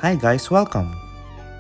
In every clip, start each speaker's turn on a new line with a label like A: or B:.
A: Hi guys, welcome!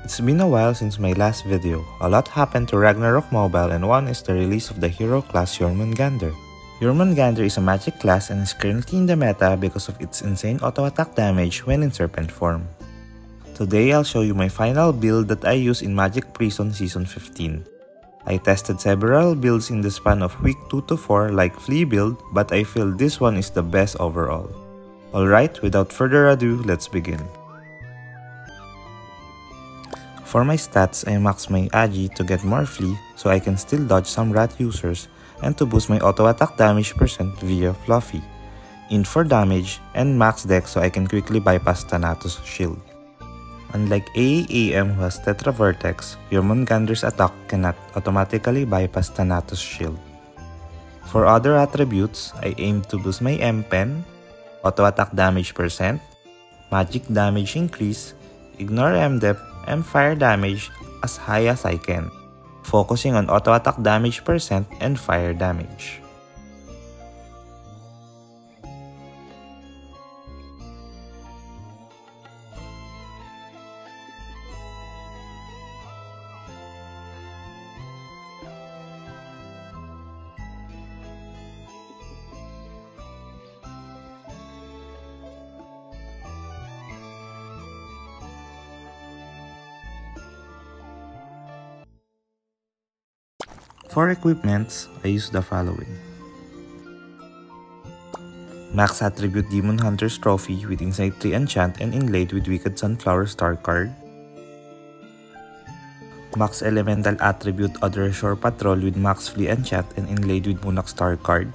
A: It's been a while since my last video. A lot happened to Ragnarok Mobile and one is the release of the hero class Jörmungandr. Jörmungandr is a magic class and is currently in the meta because of its insane auto attack damage when in serpent form. Today I'll show you my final build that I use in Magic Prison Season 15. I tested several builds in the span of week 2 to 4 like Flea build, but I feel this one is the best overall. Alright, without further ado, let's begin. For my stats, I max my Agi to get more Flea so I can still dodge some rat users and to boost my auto attack damage percent via Fluffy, Int for damage, and max dex so I can quickly bypass Thanatos' shield. Unlike AAM who has Tetra Vertex, Jörmungandr's attack cannot automatically bypass Thanatos' shield. For other attributes, I aim to boost my M-Pen, auto attack damage percent, magic damage increase, ignore M-Dep, and fire damage as high as I can, focusing on auto attack damage percent and fire damage. For equipments, I use the following. Max Attribute Demon Hunter's Trophy with Insight 3 Enchant and inlaid with Wicked Sunflower Star card. Max Elemental Attribute Other Shore Patrol with Max Flea Enchant and inlaid with Munak Star card.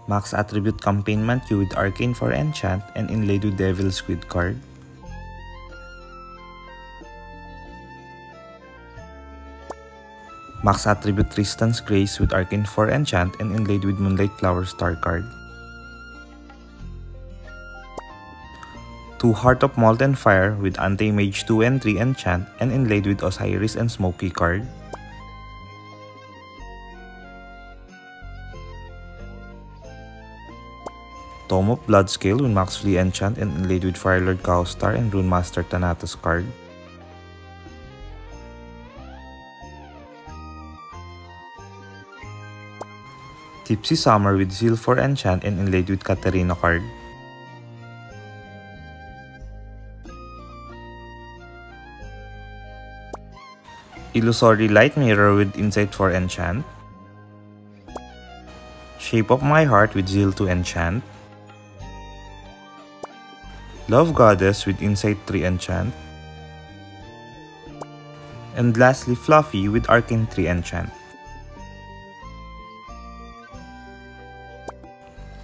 A: Max Attribute Campaign Mantu with Arcane 4 Enchant and inlaid with Devil Squid card. Max Attribute Tristan's Grace with Arcane 4 Enchant and inlaid with Moonlight Flower Star card. 2 Heart of Molten Fire with Anti-Mage 2 and 3 Enchant and inlaid with Osiris and Smokey card. Tome of Bloodscale with Max Flea Enchant and inlaid with Firelord Chaos Star and Rune Master Thanatos card. Tipsy Summer with Zeal 4 Enchant and inlaid with Katarina card. Illusory Light Mirror with Insight 4 Enchant. Shape of My Heart with Zeal 2 Enchant. Love Goddess with Insight 3 Enchant. And lastly, Fluffy with Arcane 3 Enchant.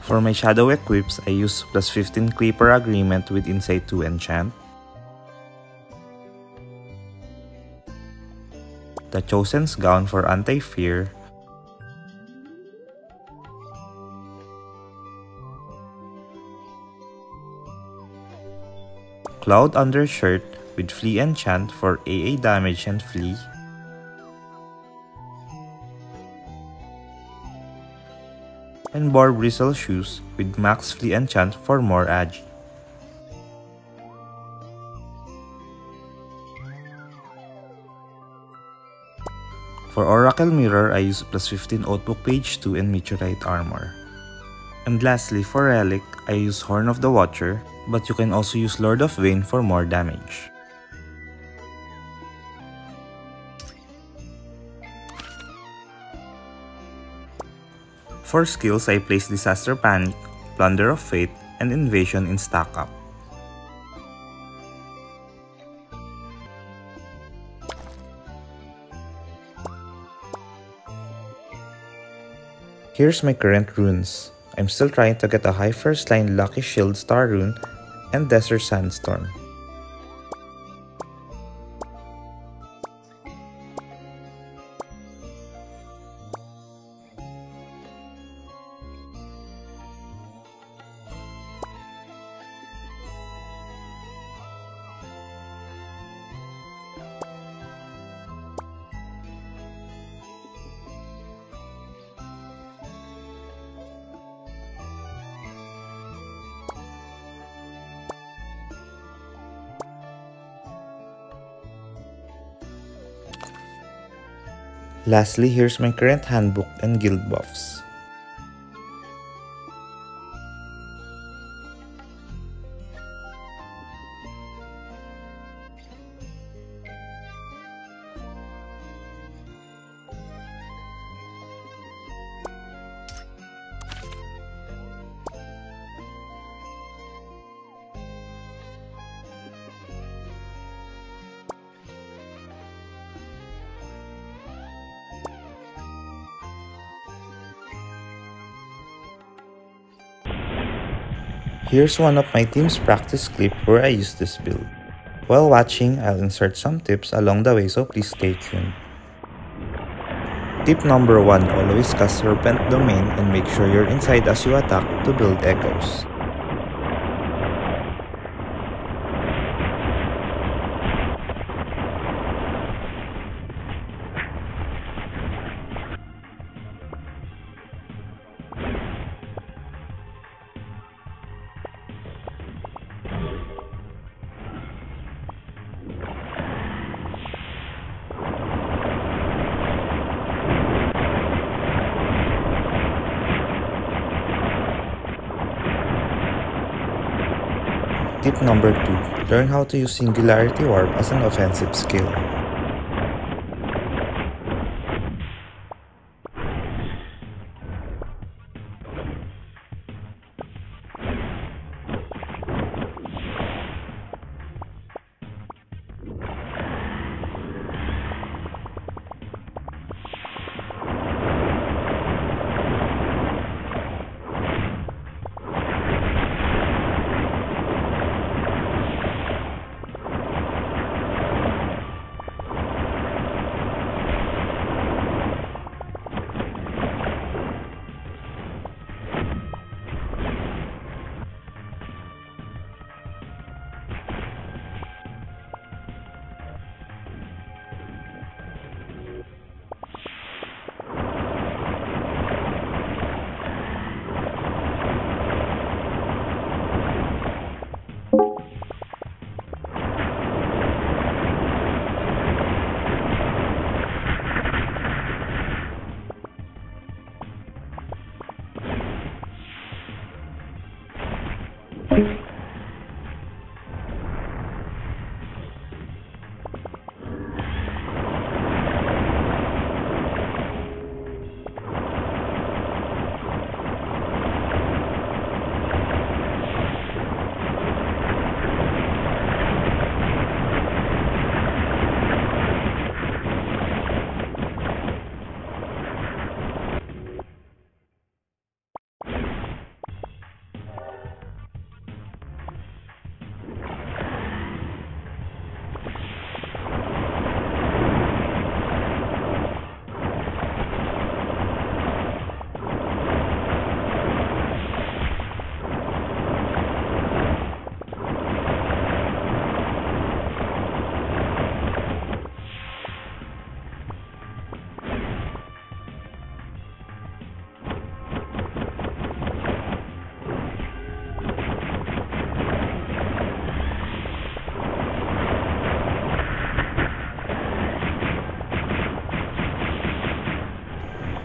A: For my Shadow equips, I use plus 15 Creeper Agreement with Insight 2 Enchant. The Chosen's Gown for Anti-Fear. Cloud Undershirt with Flea Enchant for AA damage and Flea. And Boar Bristle Shoes with Max Flea Enchant for more Agi. For Oracle Mirror, I use plus 15 Outbook Page 2 and Meteorite Armor. And lastly, for Relic, I use Horn of the Watcher, but you can also use Lord of Vain for more damage. For skills, I place Disaster Panic, Plunder of Fate, and Invasion in stack up. Here's my current runes. I'm still trying to get a high first line Lucky Shield Star rune and Desert Sandstorm. Lastly, here's my current handbook and guild buffs. Here's one of my team's practice clip where I use this build. While watching, I'll insert some tips along the way, so please stay tuned. Tip number 1, always cast Serpent Domain and make sure you're inside as you attack to build echoes. Tip number 2, learn how to use Singularity Warp as an offensive skill.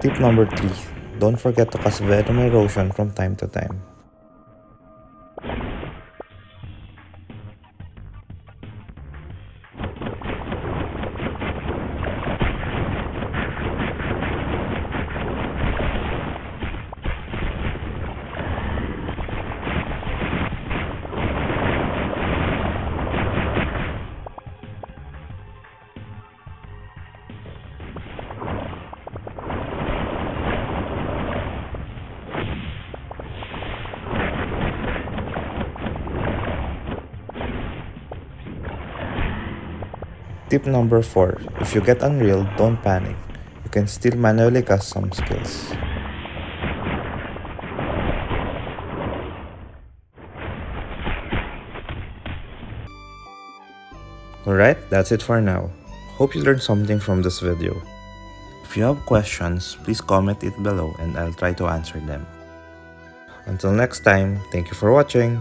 A: Tip number 3, don't forget to cast Venom Erosion from time to time. Tip number 4, if you get Unreal, don't panic. You can still manually cast some skills. Alright, that's it for now. Hope you learned something from this video. If you have questions, please comment it below and I'll try to answer them. Until next time, thank you for watching.